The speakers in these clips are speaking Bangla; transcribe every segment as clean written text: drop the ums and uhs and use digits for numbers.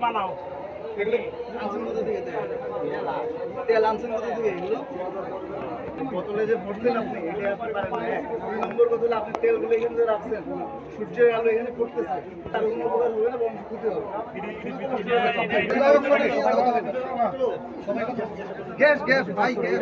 বানাও তেল আনছেন কোথা থেকে এগুলো বোতলে যে ভরছেন আপনি এটা আপনি পারেন না 2 নম্বর বোতলে আপনি তেলগুলো এখানে রাখছেন সূর্যের আলো এখানে পড়তেছে তার কোনো উপকার হবে না বরং ক্ষতি হবে গ্যাস গ্যাস ভাই গ্যাস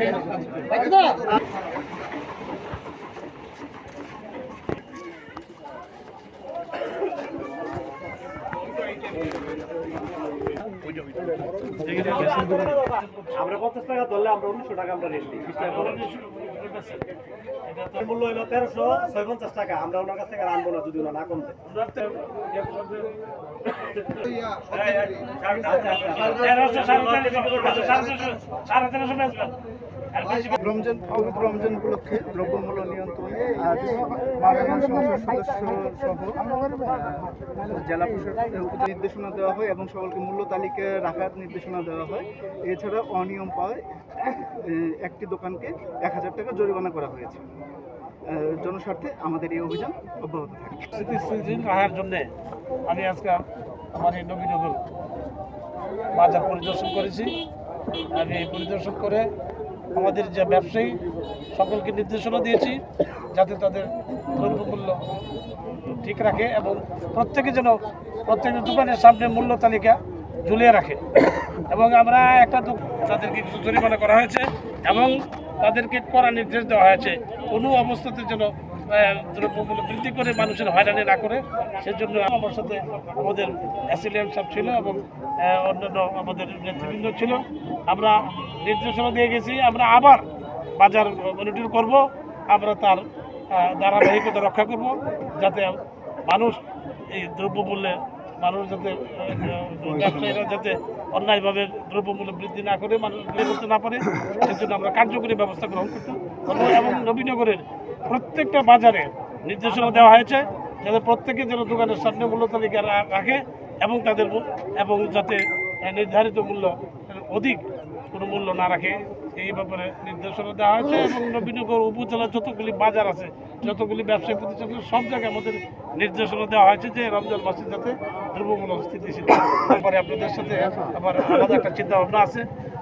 আমরা 50 টাকা ধরলে আমরা 1900 টাকা আমরা রেট দিই 20 টাকা এটা মূল্য হলো 1350 টাকা আমরা ওনার কাছ থেকে আনবো না যদি ওনা না কমতে রমজান পবিত্র রমজান উপলক্ষে দ্রব্যমূল্য নিয়ন্ত্রণে আজ মাননীয় সংসদ সদস্য সহ জেলা প্রশাসক নির্দেশনা দেওয়া হয় এবং সকলকে মূল্য তালিকা রাখার নির্দেশনা দেওয়া হয়। এছাড়া অনিয়ম পাওয়ায় একটি দোকানকে 1000 টাকা জরিমানা করা হয়েছে। জনস্বার্থে আমাদের এই অভিযান অব্যাহত থাকে। রাখার জন্য আমি আজকে আমার এই নবীনগর বাজার পরিদর্শন করেছি। আমি পরিদর্শন করে আমাদের যে ব্যবসায়ী সকলকে নির্দেশনা দিয়েছি যাতে তাদের দ্রব্যমূল্য ঠিক রাখে এবং প্রত্যেকটা দোকানের সামনে মূল্য তালিকা ঝুলিয়ে রাখে এবং আমরা তাদেরকে কিছু জরিমানা করা হয়েছে এবং তাদেরকে কড়া নির্দেশ দেওয়া হয়েছে কোনো অবস্থাতে যেন দ্রব্যমূল্য বৃদ্ধি করে মানুষের হয়রানি না করে। সেজন্য আমার সাথে আমাদের অ্যাসিলিয়ান সাহেব ছিল এবং অন্যান্য আমাদের নেতৃবৃন্দ ছিল। আমরা নির্দেশনা দিয়ে গেছি আমরা আবার বাজার মনিটর করব, আমরা তার ধারাবাহিকতা রক্ষা করব যাতে মানুষ এই দ্রব্যমূল্যে মানুষ যাতে ব্যবসায়ীরা যাতে অন্যায়ভাবে দ্রব্যমূল্য বৃদ্ধি না করে মানুষ বিয়ে করতে না পারে সেজন্য আমরা কার্যকরী ব্যবস্থা গ্রহণ করতে এবং নবীনগরের প্রত্যেকটা বাজারে নির্দেশনা দেওয়া হয়েছে যাতে প্রত্যেকে যেন দোকানের সামনে মূল্য তালিকা রাখে এবং তাদের এবং যাতে নির্ধারিত মূল্য অধিক কোনো মূল্য না রাখে এই ব্যাপারে নির্দেশনা দেওয়া হয়েছে। এবং নবীনগর উপজেলার যতগুলি বাজার আছে যতগুলি ব্যবসায়ী প্রতিষ্ঠান সব জায়গায় আমাদের নির্দেশনা দেওয়া হয়েছে যে রমজান মাসে যাতে দ্রব্যমূল্য স্থিতিশীল। তারপরে আপনাদের সাথে আবার আলাদা একটা চিন্তা ভাবনা আছে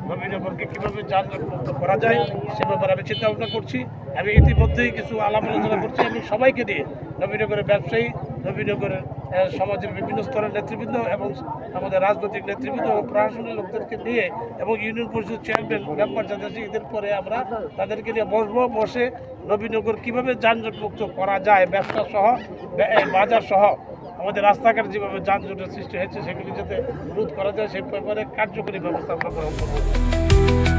নবীনগরকে কীভাবে যানজট করা যায় সে ব্যাপারে আমি চিন্তা ভাবনা করছি। আমি ইতিমধ্যেই কিছু আলাপ আলোচনা করছি এবং সবাইকে নিয়ে নবীনগরের ব্যবসায়ী নবীনগরের সমাজের বিভিন্ন স্তরের নেতৃবৃন্দ এবং আমাদের রাজনৈতিক নেতৃবৃন্দ ও প্রশাসনের লোকদেরকে নিয়ে এবং ইউনিয়ন পরিষদ চেয়ারম্যান মেম্বার যাদের আছে এদের পরে আমরা তাদেরকে নিয়ে বসে নবীনগর কীভাবে যানজট মুক্ত করা যায় ব্যবসা সহ বাজার সহ আমাদের রাস্তাঘাট যেভাবে যানজটের সৃষ্টি হয়েছে সেগুলি যাতে রোধ করা যায় সে ব্যাপারে কার্যকরী ব্যবস্থা আমরা গ্রহণ করব।